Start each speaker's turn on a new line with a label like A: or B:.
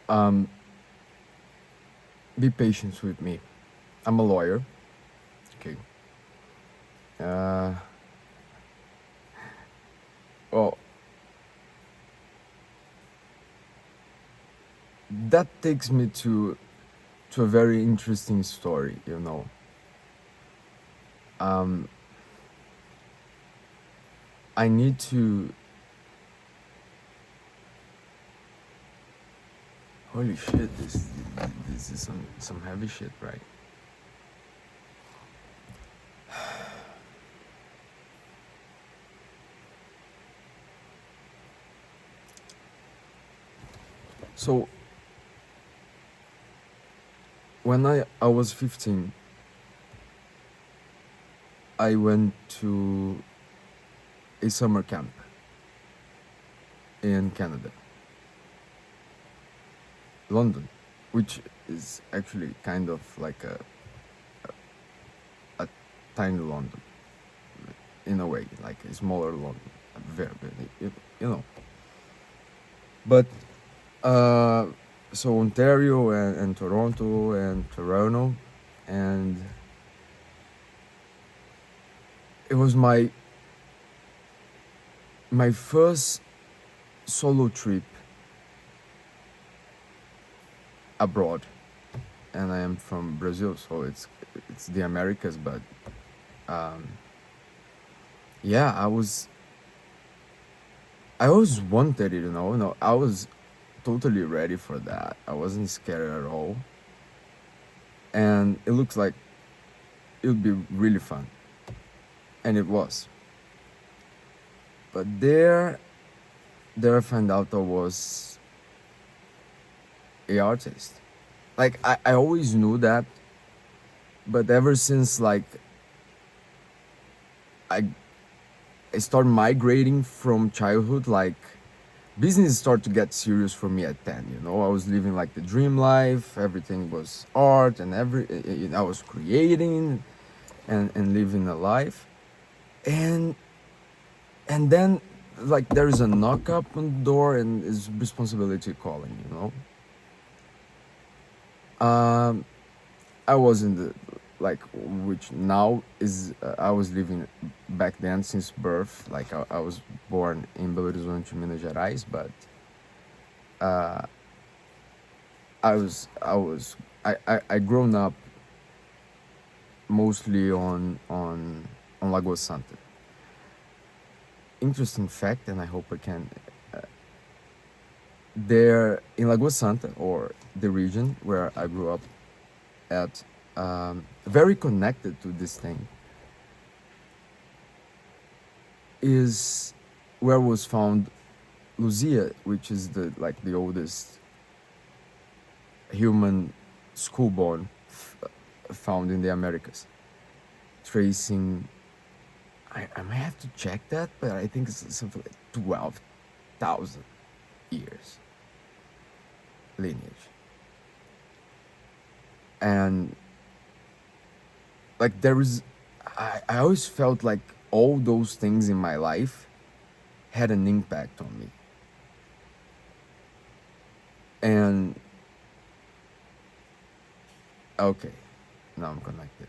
A: Um, be patient with me. I'm a lawyer. Okay. Uh, well, that takes me to a very interesting story. Um, I need to. Holy shit! This is some heavy shit, right? So when I was 15, I went to a summer camp in Canada, London, which is actually kind of like a tiny London in a way, like a smaller London, very, you know. But uh, so Ontario and Toronto and Toronto, and it was my first solo trip abroad, and I am from Brazil, so it's the Americas, but um, yeah, I always wanted it, no, I was totally ready for that. I wasn't scared at all, and it looks like it would be really fun, and it was. But there I found out I was a artist. Like I always knew that, but ever since like I I started migrating from childhood, like business started to get serious for me at 10. I was living like the dream life. Everything was art, and I was creating and living a life, and and then like there is a knock up on the door and is responsibility calling. I was in the like which now is I was living back then since birth. Like I was born in Belo Horizonte, Minas Gerais, but I was I was I grown up mostly on Lagoa Santa. Interesting fact, and I hope I can. There in Lagoa Santa, or the region where I grew up at, very connected to this thing, is where was found Luzia, which is the oldest human schoolborn found in the Americas, tracing. I might have to check that, but I think it's something like 12,000 years lineage, and like there is, I always felt like all those things in my life had an impact on me, and okay, now I'm connected.